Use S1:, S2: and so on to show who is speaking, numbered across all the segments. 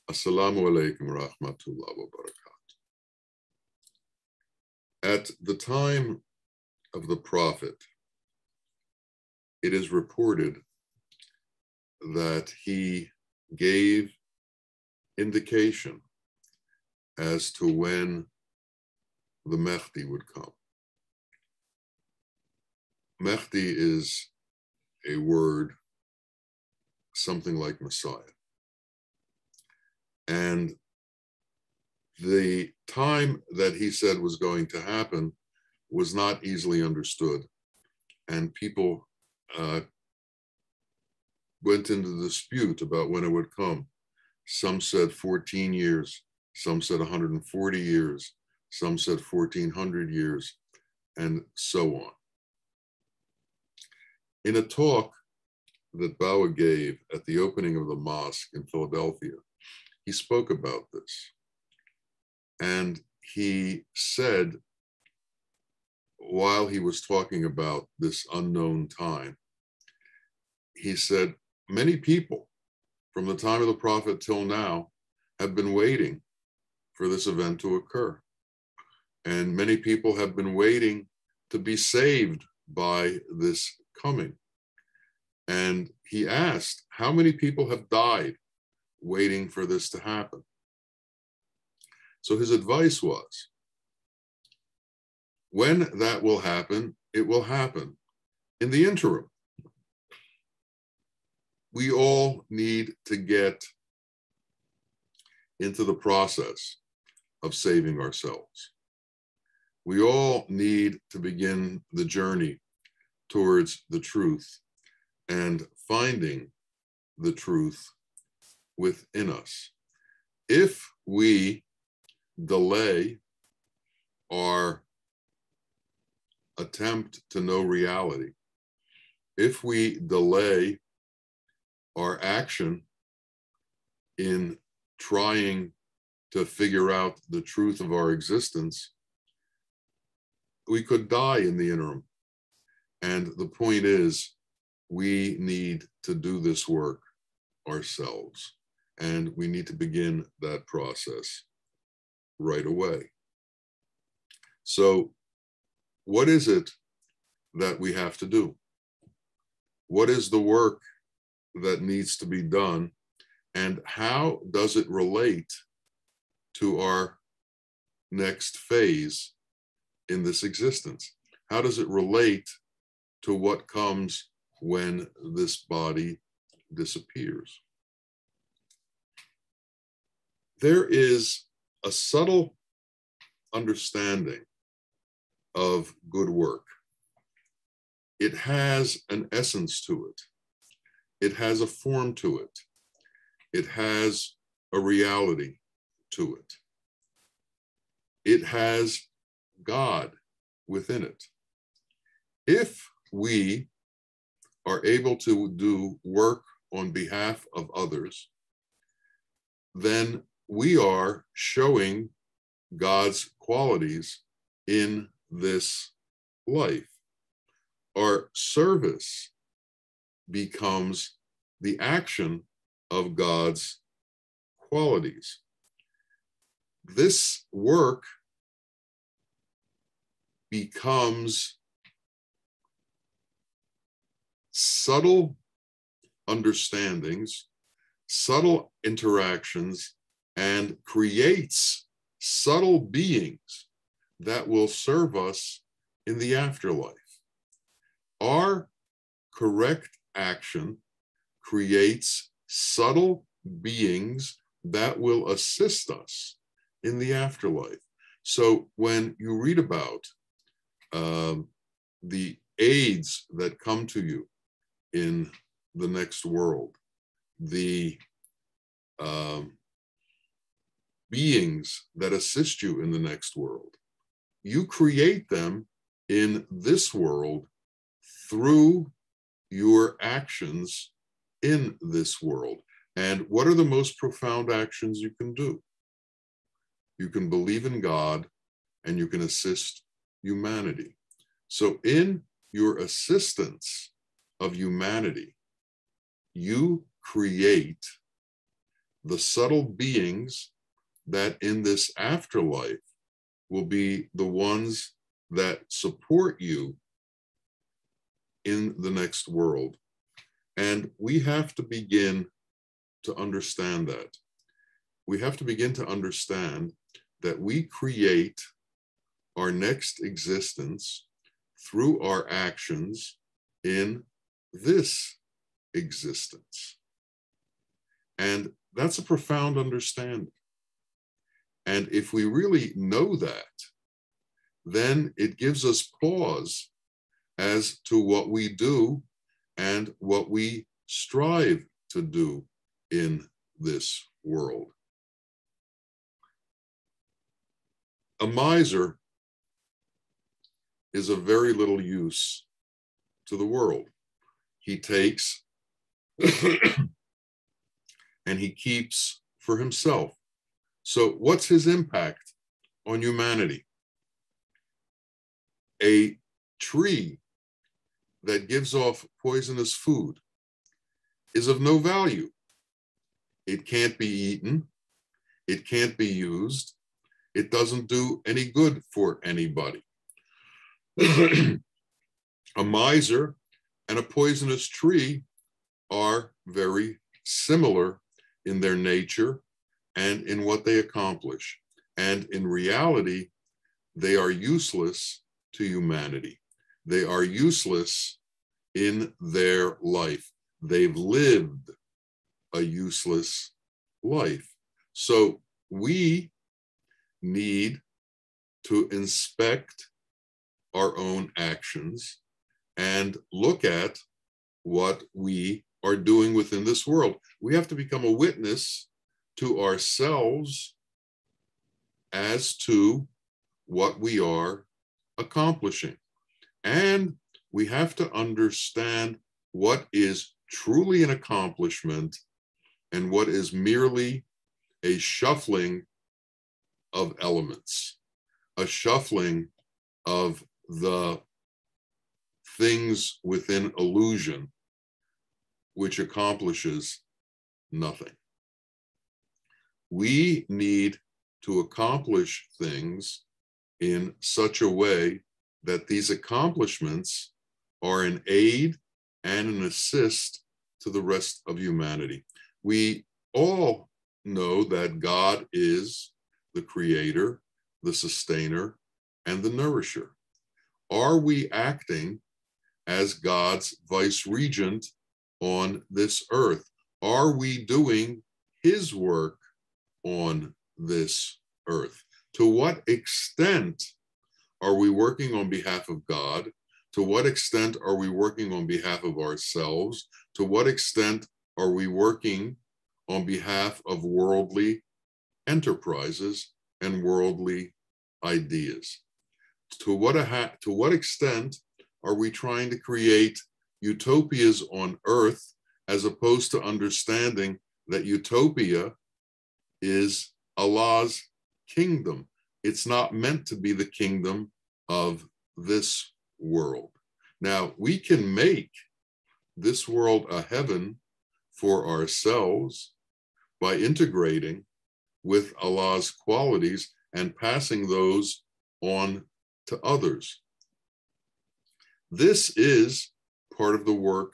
S1: Assalamu alaikum rahmatullah wa barakatuh. At the time of the Prophet, it is reported that he gave indication as to when the Mahdi would come. Mahdi is a word, something like Messiah. And the time that he said was going to happen was not easily understood. And people went into dispute about when it would come. Some said 14 years, some said 140 years, some said 1400 years, and so on. In a talk that Bawa gave at the opening of the mosque in Philadelphia, he spoke about this. And he said, while he was talking about this unknown time, he said, many people from the time of the Prophet till now have been waiting for this event to occur. And many people have been waiting to be saved by this coming. And he asked, how many people have died waiting for this to happen? So his advice was, when that will happen, it will happen. In the interim, we all need to get into the process of saving ourselves. We all need to begin the journey towards the truth and finding the truth within us. If we delay our attempt to know reality, if we delay our action in trying to figure out the truth of our existence, we could die in the interim. And the point is, we need to do this work ourselves, and we need to begin that process right away. So what is it that we have to do? What is the work that needs to be done, and how does it relate to our next phase in this existence? How does it relate to what comes when this body disappears? There is a subtle understanding of good work. It has an essence to it. It has a form to it. It has a reality to it. It has God within it. If we are able to do work on behalf of others, then we are showing God's qualities in this life. Our service becomes the action of God's qualities. This work becomes subtle understandings, subtle interactions, and creates subtle beings that will serve us in the afterlife. Our correct action creates subtle beings that will assist us in the afterlife. So when you read about the aids that come to you in the next world, the beings that assist you in the next world, you create them in this world through your actions in this world. And what are the most profound actions you can do? You can believe in God and you can assist humanity. So in your assistance of humanity, you create the subtle beings that in this afterlife will be the ones that support you in the next world. And we have to begin to understand that. We have to begin to understand that we create our next existence through our actions in this existence. And that's a profound understanding. And if we really know that, then it gives us pause as to what we do and what we strive to do in this world. A miser is of very little use to the world. He takes and he keeps for himself. So what's his impact on humanity? A tree that gives off poisonous food is of no value. It can't be eaten. It can't be used. It doesn't do any good for anybody. A miser and a poisonous tree are very similar in their nature and in what they accomplish. And in reality, they are useless to humanity. They are useless in their life. They've lived a useless life. So we need to inspect our own actions and look at what we are doing within this world. We have to become a witness to ourselves as to what we are accomplishing. And we have to understand what is truly an accomplishment and what is merely a shuffling of elements, a shuffling of the things within illusion, which accomplishes nothing. We need to accomplish things in such a way that these accomplishments are an aid and an assist to the rest of humanity. We all know that God is the creator, the sustainer, and the nourisher. Are we acting as God's vice regent on this earth? Are we doing his work on this earth? To what extent are we working on behalf of God? To what extent are we working on behalf of ourselves? To what extent are we working on behalf of worldly enterprises and worldly ideas? To what extent are we trying to create utopias on earth as opposed to understanding that utopia is Allah's kingdom? It's not meant to be the kingdom of this world. Now, we can make this world a heaven for ourselves by integrating with Allah's qualities and passing those on to others. This is part of the work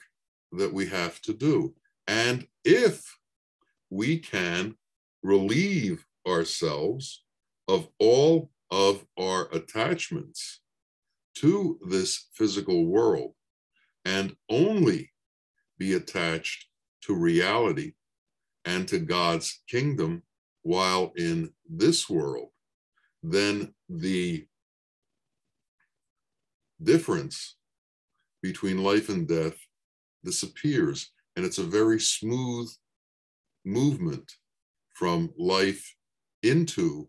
S1: that we have to do. And if we can relieve ourselves of all of our attachments to this physical world and only be attached to reality and to God's kingdom while in this world, then the difference between life and death disappears. And it's a very smooth movement from life into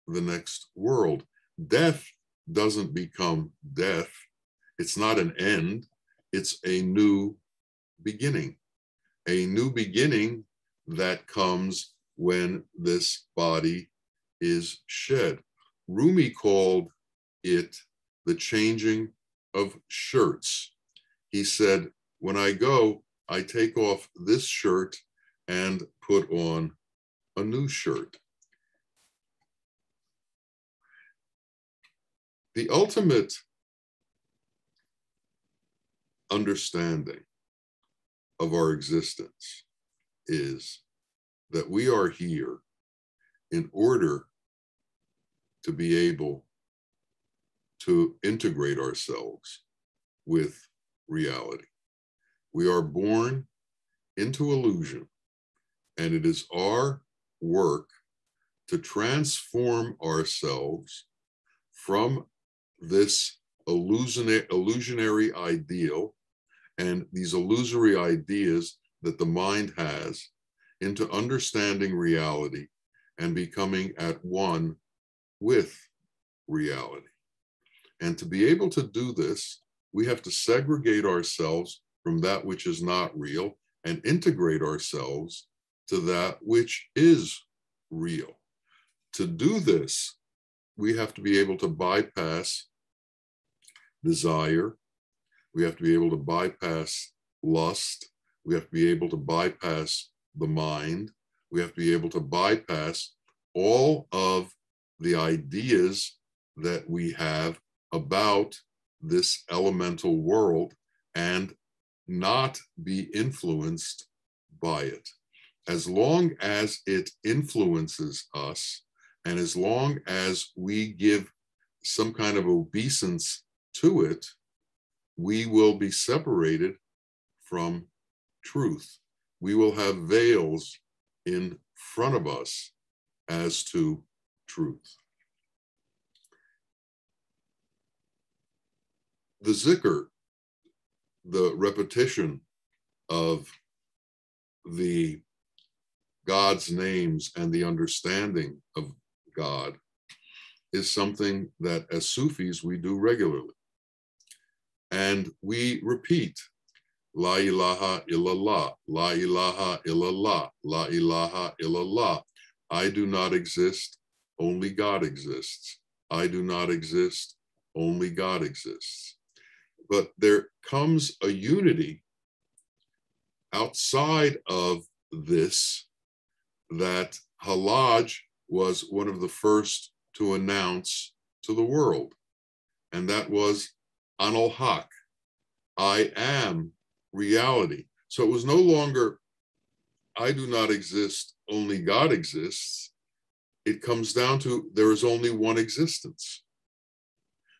S1: the next world. Death doesn't become death. It's not an end. It's a new beginning. A new beginning that comes when this body is shed. Rumi called it the changing of shirts. He said, when I go, I take off this shirt and put on a new shirt. The ultimate understanding of our existence is that we are here in order to be able to integrate ourselves with reality. We are born into illusion, and it is our work to transform ourselves from this illusionary ideal and these illusory ideas that the mind has into understanding reality and becoming at one with reality. And to be able to do this, we have to segregate ourselves from that which is not real and integrate ourselves to that which is real. To do this, we have to be able to bypass desire. We have to be able to bypass lust. We have to be able to bypass the mind. We have to be able to bypass all of the ideas that we have about this elemental world and not be influenced by it. As long as it influences us, and as long as we give some kind of obeisance to it, we will be separated from truth. We will have veils in front of us as to truth. The zikr, the repetition of the God's names and the understanding of God, is something that as Sufis we do regularly. And we repeat, La ilaha illallah, La ilaha illallah, La ilaha illallah. I do not exist, only God exists. I do not exist, only God exists. But there comes a unity outside of this that Hallaj was one of the first to announce to the world. And that was Anal Haq, I am reality. So it was no longer, I do not exist, only God exists. It comes down to, there is only one existence.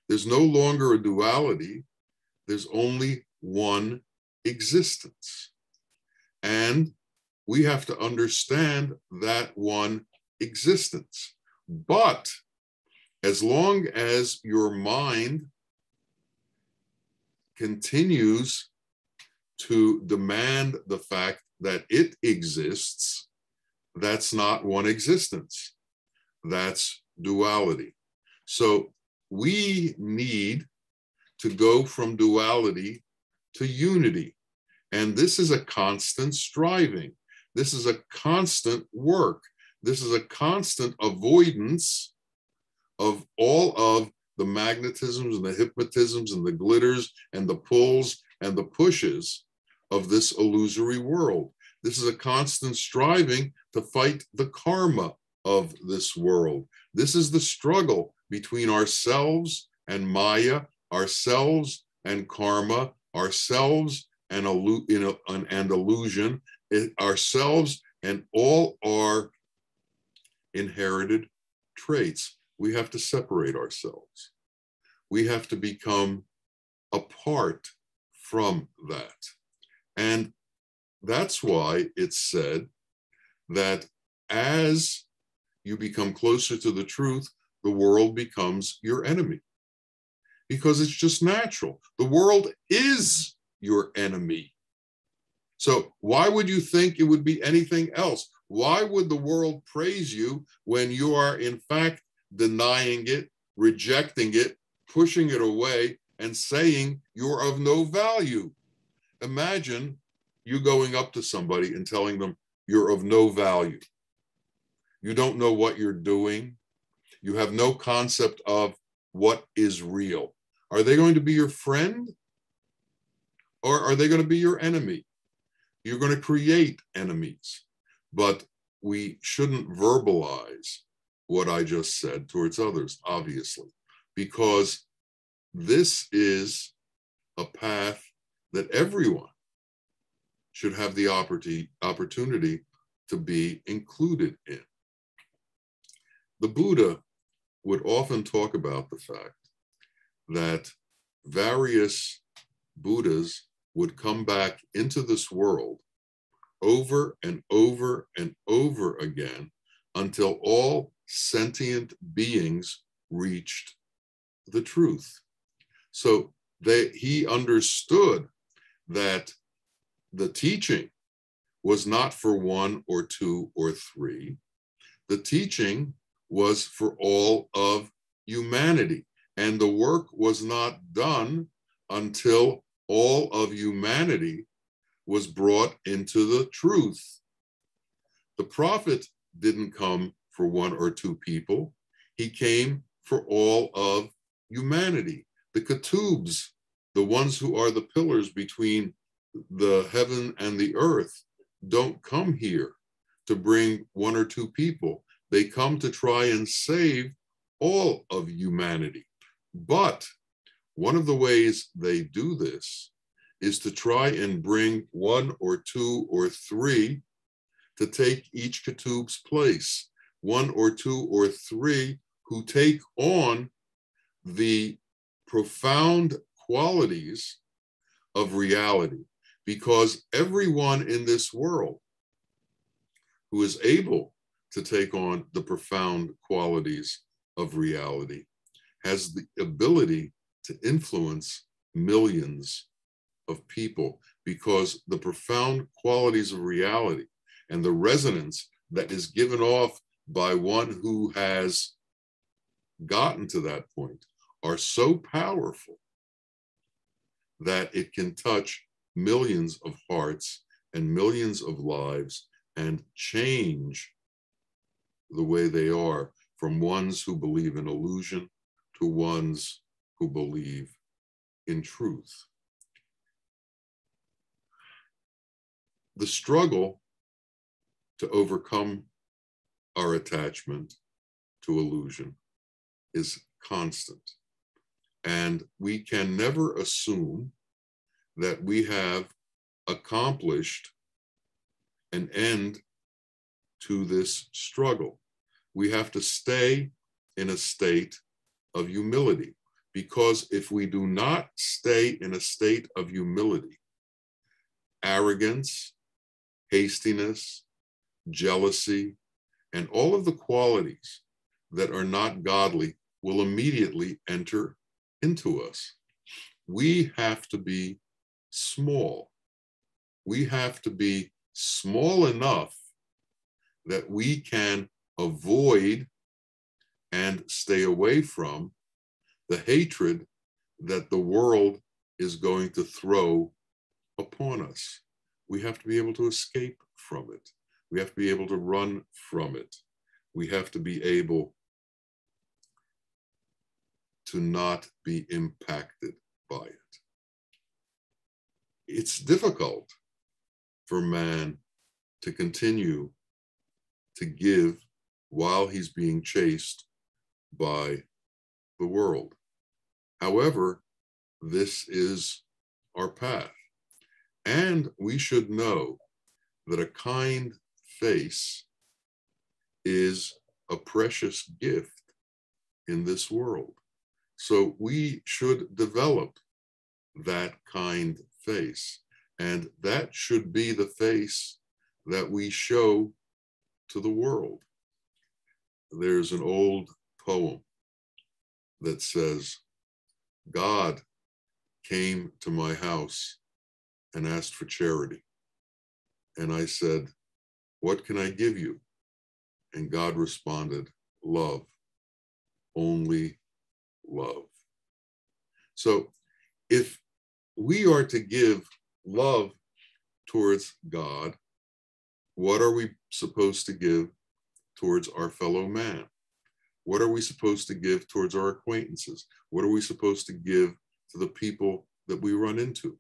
S1: There's no longer a duality. There's only one existence. And we have to understand that one existence. But as long as your mind continues to demand the fact that it exists, that's not one existence. That's duality. So we need to go from duality to unity. And this is a constant striving. This is a constant work. This is a constant avoidance of all of the magnetisms and the hypnotisms and the glitters and the pulls and the pushes of this illusory world. This is a constant striving to fight the karma of this world. This is the struggle between ourselves and Maya, ourselves and karma, ourselves and illusion, ourselves and all our inherited traits. We have to separate ourselves. We have to become apart from that. And that's why it's said that as you become closer to the truth, the world becomes your enemy. Because it's just natural. The world is your enemy. So why would you think it would be anything else? Why would the world praise you when you are in fact denying it, rejecting it, pushing it away, and saying you're of no value? Imagine you going up to somebody and telling them you're of no value. You don't know what you're doing. You have no concept of what is real. Are they going to be your friend? Or are they going to be your enemy? You're going to create enemies. But we shouldn't verbalize what I just said towards others, obviously, because this is a path that everyone should have the opportunity to be included in. The Buddha would often talk about the fact that various Buddhas would come back into this world over and over and over again until all sentient beings reached the truth. So he understood that the teaching was not for one or two or three. The teaching was for all of humanity. And the work was not done until all of humanity was brought into the truth. The prophet didn't come for one or two people. He came for all of humanity. The ketubs, the ones who are the pillars between the heaven and the earth, don't come here to bring one or two people. They come to try and save all of humanity. But one of the ways they do this is to try and bring one or two or three to take each ketub's place, one or two or three who take on the profound qualities of reality, because everyone in this world who is able to take on the profound qualities of reality has the ability to influence millions of people, because the profound qualities of reality and the resonance that is given off by one who has gotten to that point are so powerful that it can touch millions of hearts and millions of lives and change the way they are, from ones who believe in illusion to ones who believe in truth. The struggle to overcome our attachment to illusion is constant. And we can never assume that we have accomplished an end to this struggle. We have to stay in a state of humility, because if we do not stay in a state of humility, arrogance, hastiness, jealousy, and all of the qualities that are not godly will immediately enter into us. We have to be small. We have to be small enough that we can avoid and stay away from the hatred that the world is going to throw upon us. We have to be able to escape from it. We have to be able to run from it. We have to be able to not be impacted by it. It's difficult for man to continue to give while he's being chased by the world. However, this is our path. And we should know that a kind face is a precious gift in this world. So we should develop that kind face. And that should be the face that we show to the world. There's an old poem that says, God came to my house and asked for charity. And I said, what can I give you? And God responded, love, only love. So if we are to give love towards God, what are we supposed to give towards our fellow man? What are we supposed to give towards our acquaintances? What are we supposed to give to the people that we run into?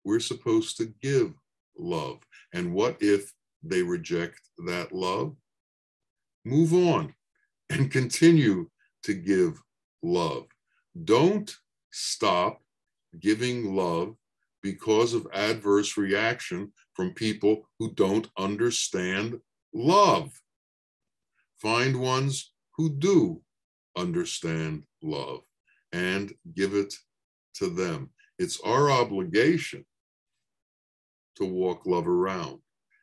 S1: We're supposed to give love. And what if they reject that love, move on and continue to give love. Don't stop giving love because of adverse reaction from people who don't understand love. Find ones who do understand love and give it to them. It's our obligation to walk love around.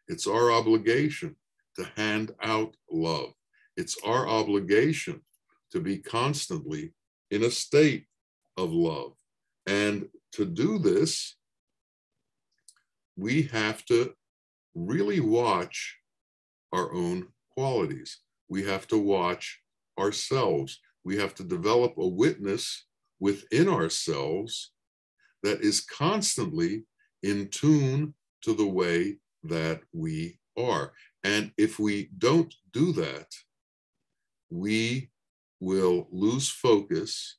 S1: It's our obligation to hand out love. It's our obligation to be constantly in a state of love. And to do this, we have to really watch our own qualities. We have to watch ourselves. We have to develop a witness within ourselves that is constantly in tune to the way that we are. And if we don't do that, we will lose focus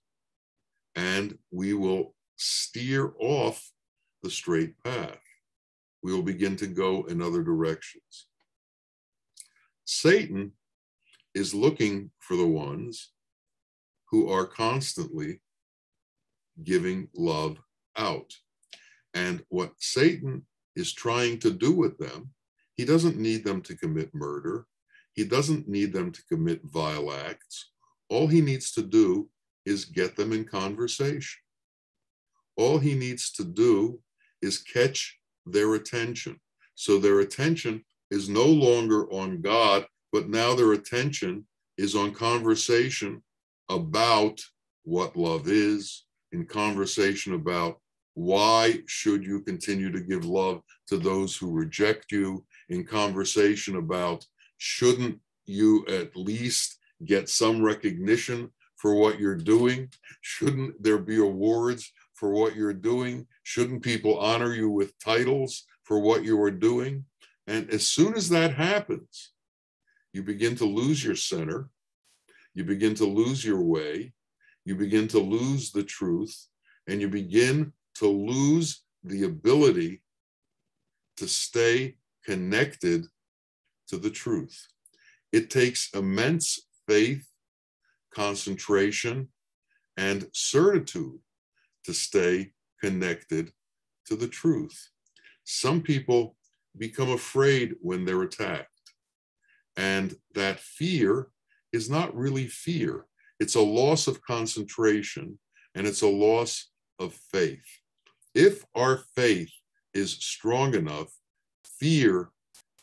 S1: and we will steer off the straight path. We will begin to go in other directions. Satan is looking for the ones who are constantly giving love out. And what Satan is trying to do with them, he doesn't need them to commit murder. He doesn't need them to commit vile acts. All he needs to do is get them in conversation. All he needs to do is catch their attention. So their attention is no longer on God, but now their attention is on conversation about what love is, in conversation about why should you continue to give love to those who reject you, in conversation about shouldn't you at least get some recognition for what you're doing? Shouldn't there be awards for what you're doing? Shouldn't people honor you with titles for what you are doing? And as soon as that happens, you begin to lose your center, you begin to lose your way, you begin to lose the truth, and you begin to lose the ability to stay connected to the truth. It takes immense faith, concentration, and certitude to stay connected to the truth. Some people become afraid when they're attacked. And that fear is not really fear. It's a loss of concentration and it's a loss of faith. If our faith is strong enough, fear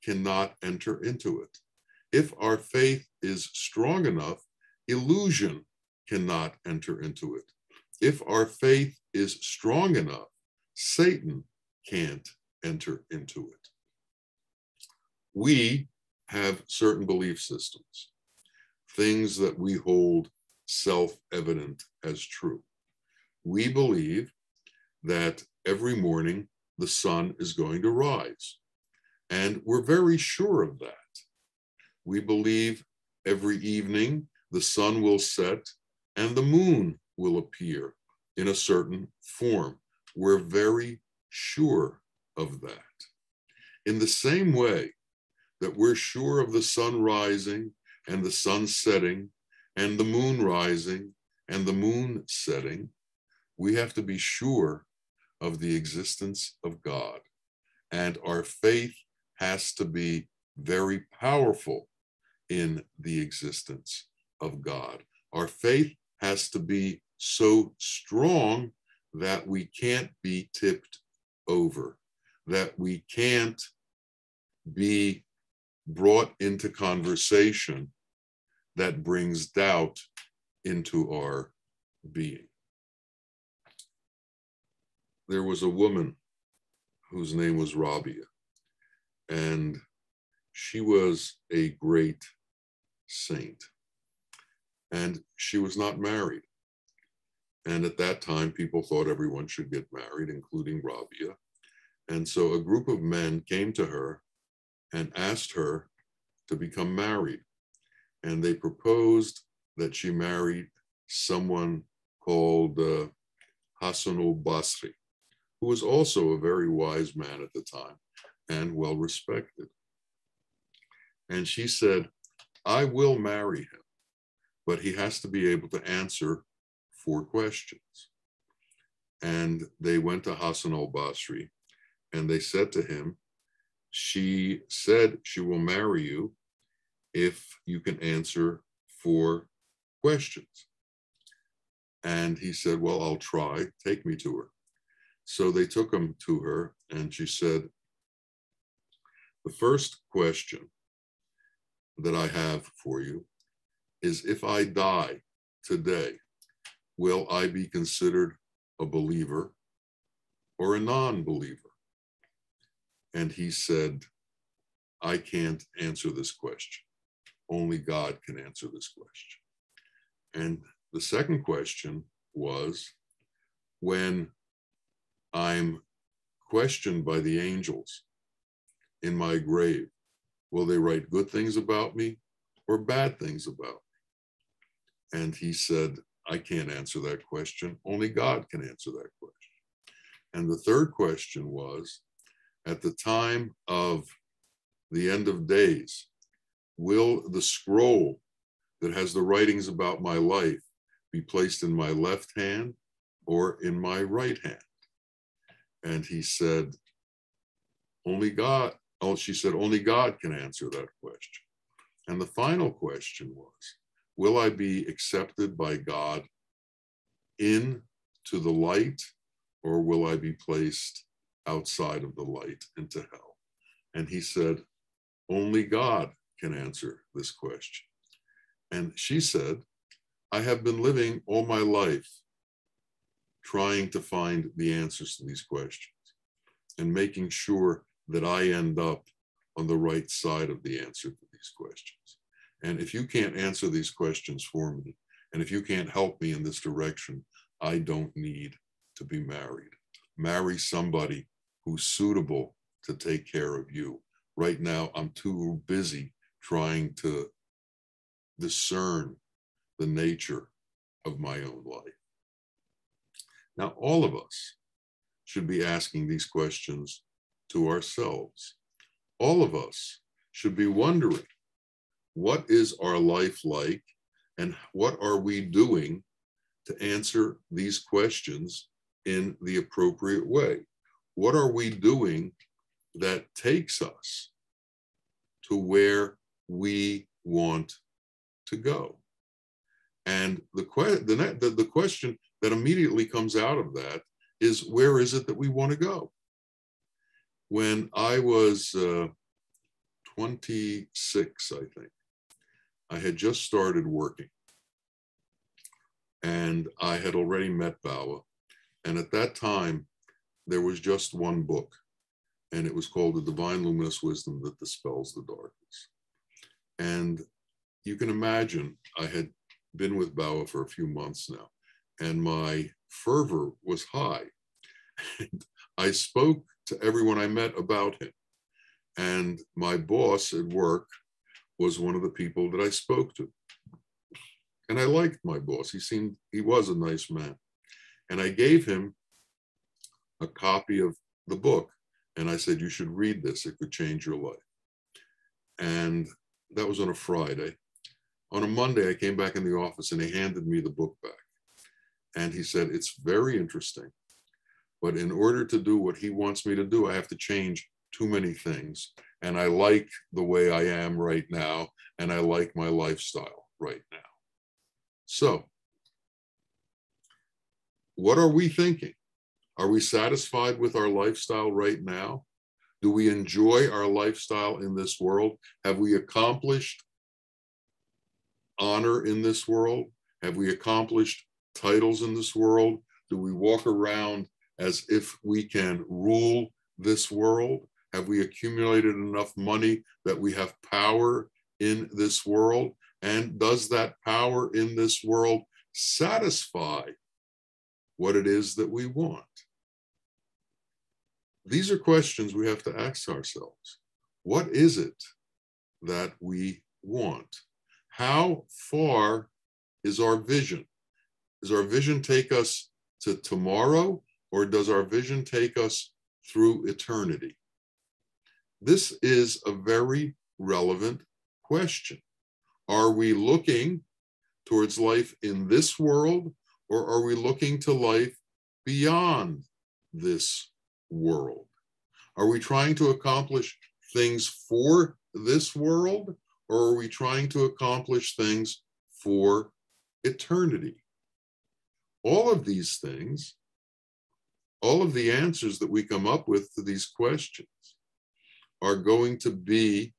S1: cannot enter into it. If our faith is strong enough, illusion cannot enter into it. If our faith is strong enough, Satan can't enter into it. We have certain belief systems, things that we hold self-evident as true. We believe that every morning the sun is going to rise, and we're very sure of that. We believe every evening the sun will set and the moon will appear in a certain form. We're very sure of that. In the same way that we're sure of the sun rising and the sun setting and the moon rising and the moon setting, we have to be sure of the existence of God. And our faith has to be very powerful in the existence of God. Our faith has to be so strong that we can't be tipped over, that we can't be brought into conversation that brings doubt into our being. There was a woman whose name was Rabia, and she was a great saint, and she was not married. And at that time, people thought everyone should get married, including Rabia. And so a group of men came to her and asked her to become married. And they proposed that she marry someone called Hassan al-Basri, who was also a very wise man at the time and well respected. And she said, I will marry him, but he has to be able to answer 4 questions. And they went to Hassan al-Basri and they said to him, she said she will marry you if you can answer 4 questions. And he said, well, I'll try, take me to her. So they took him to her and she said, the first question that I have for you is, if I die today, will I be considered a believer or a non-believer? And he said, I can't answer this question. Only God can answer this question. And the second question was, when I'm questioned by the angels in my grave, will they write good things about me or bad things about me? And he said, I can't answer that question. Only God can answer that question. And the third question was, at the time of the end of days, will the scroll that has the writings about my life be placed in my left hand or in my right hand? And he said, only God. Oh, she said, only God can answer that question. And the final question was, will I be accepted by God into the light, or will I be placed outside of the light into hell? And he said, only God can answer this question. And she said, I have been living all my life trying to find the answers to these questions and making sure that I end up on the right side of the answer to these questions. And if you can't answer these questions for me, and if you can't help me in this direction, I don't need to be married. Marry somebody who's suitable to take care of you. Right now, I'm too busy trying to discern the nature of my own life. Now, all of us should be asking these questions to ourselves. All of us should be wondering, what is our life like, and what are we doing to answer these questions in the appropriate way? What are we doing that takes us to where we want to go? And the question that immediately comes out of that is, where is it that we want to go? When I was 26, I think, I had just started working. And I had already met Bawa. And at that time, there was just one book, and it was called The Divine Luminous Wisdom That Dispels the Darkness. And you can imagine, I had been with Bawa for a few months now, and my fervor was high. And I spoke to everyone I met about him. And my boss at work was one of the people that I spoke to. And I liked my boss. He was a nice man. And I gave him a copy of the book. And I said, you should read this. It could change your life. And that was on a Friday. On a Monday, I came back in the office and he handed me the book back. And he said, it's very interesting, but in order to do what he wants me to do, I have to change too many things. And I like the way I am right now, and I like my lifestyle right now. So, what are we thinking? Are we satisfied with our lifestyle right now? Do we enjoy our lifestyle in this world? Have we accomplished honor in this world? Have we accomplished titles in this world? Do we walk around as if we can rule this world? Have we accumulated enough money that we have power in this world? And does that power in this world satisfy what it is that we want? These are questions we have to ask ourselves. What is it that we want? How far is our vision? Does our vision take us to tomorrow, or does our vision take us through eternity? This is a very relevant question. Are we looking towards life in this world, or are we looking to life beyond this world? Are we trying to accomplish things for this world, or are we trying to accomplish things for eternity? All of these things, all of the answers that we come up with to these questions are going to be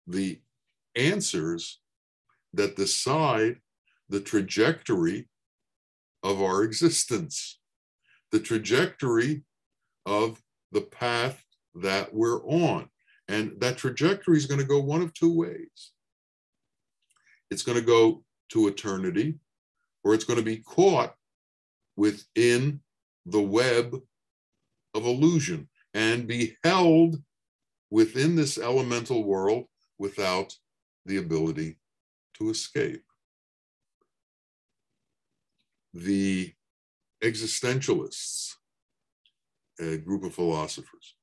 S1: the answers that decide the trajectory of our existence, the trajectory of the path that we're on. And that trajectory is going to go one of two ways. It's going to go to eternity, or it's going to be caught within the web of illusion and be held within this elemental world without the ability to escape. The existentialists, a group of philosophers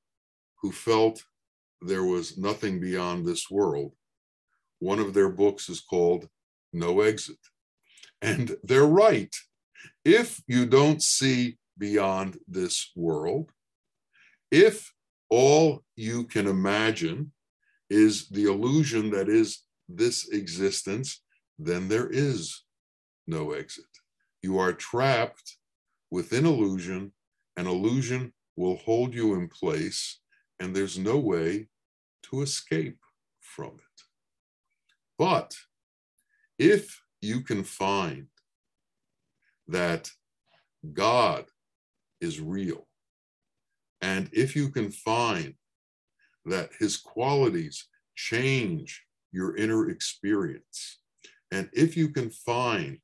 S1: who felt there was nothing beyond this world, one of their books is called No Exit. And they're right. If you don't see beyond this world, if all you can imagine is the illusion that is this existence, then there is no exit. You are trapped within illusion, and illusion will hold you in place, and there's no way to escape from it. But if you can find that God is real, and if you can find that his qualities change your inner experience, and if you can find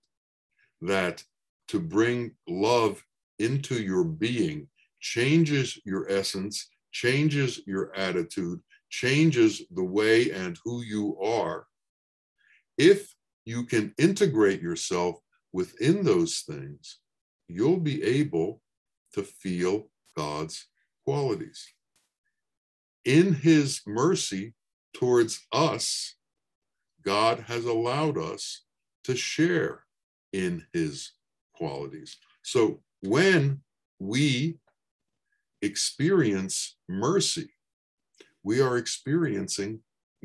S1: that to bring love into your being changes your essence, changes your attitude, changes the way and who you are, if you can integrate yourself within those things, you'll be able to feel God's qualities. In his mercy towards us, God has allowed us to share in his qualities. So when we experience mercy, we are experiencing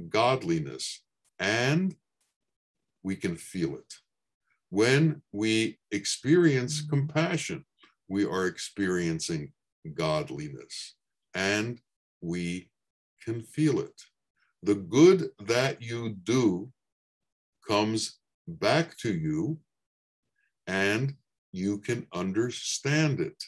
S1: godliness, and we can feel it. When we experience compassion, we are experiencing godliness, and we can feel it. The good that you do comes back to you, and you can understand it.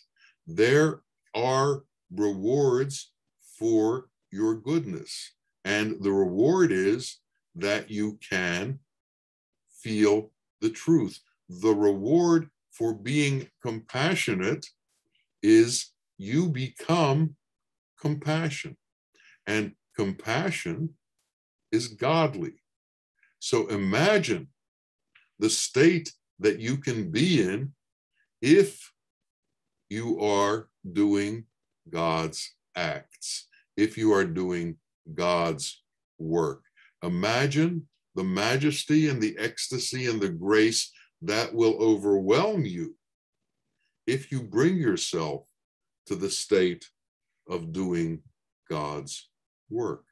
S1: There are rewards for your goodness, and the reward is that you can feel the truth. The reward for being compassionate is you become compassion, and compassion is godly. So imagine the state that you can be in if you are doing God's acts, if you are doing God's work. Imagine the majesty and the ecstasy and the grace that will overwhelm you if you bring yourself to the state of doing God's work.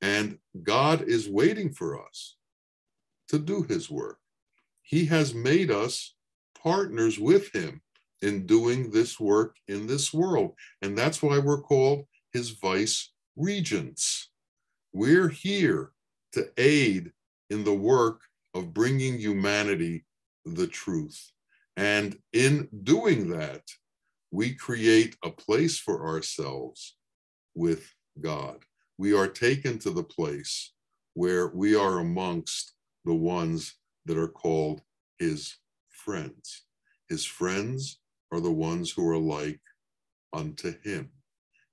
S1: And God is waiting for us to do his work. He has made us partners with him in doing this work in this world. And that's why we're called his vice regents. We're here to aid in the work of bringing humanity the truth. And in doing that, we create a place for ourselves with God. We are taken to the place where we are amongst the ones that are called his friends. His friends are the ones who are like unto him.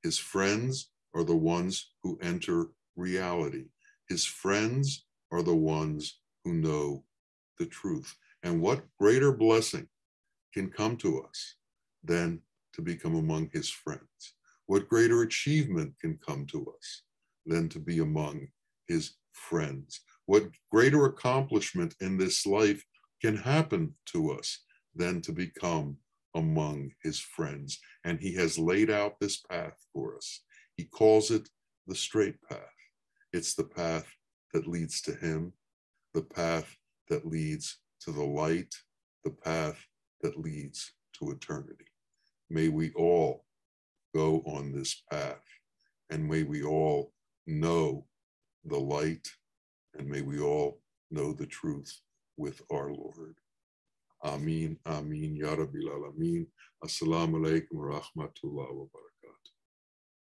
S1: His friends are the ones who enter reality. His friends are the ones who know the truth. And what greater blessing can come to us than to become among his friends? What greater achievement can come to us than to be among his friends? What greater accomplishment in this life can happen to us than to become among his friends? And he has laid out this path for us. He calls it the straight path. It's the path that leads to him, the path that leads to the light, the path that leads to eternity. May we all go on this path, and may we all know the light, and may we all know the truth with our Lord. Ameen, ameen, ya Rabbil Alameen. Assalamu alaikum wa rahmatullahi wa barakatuh.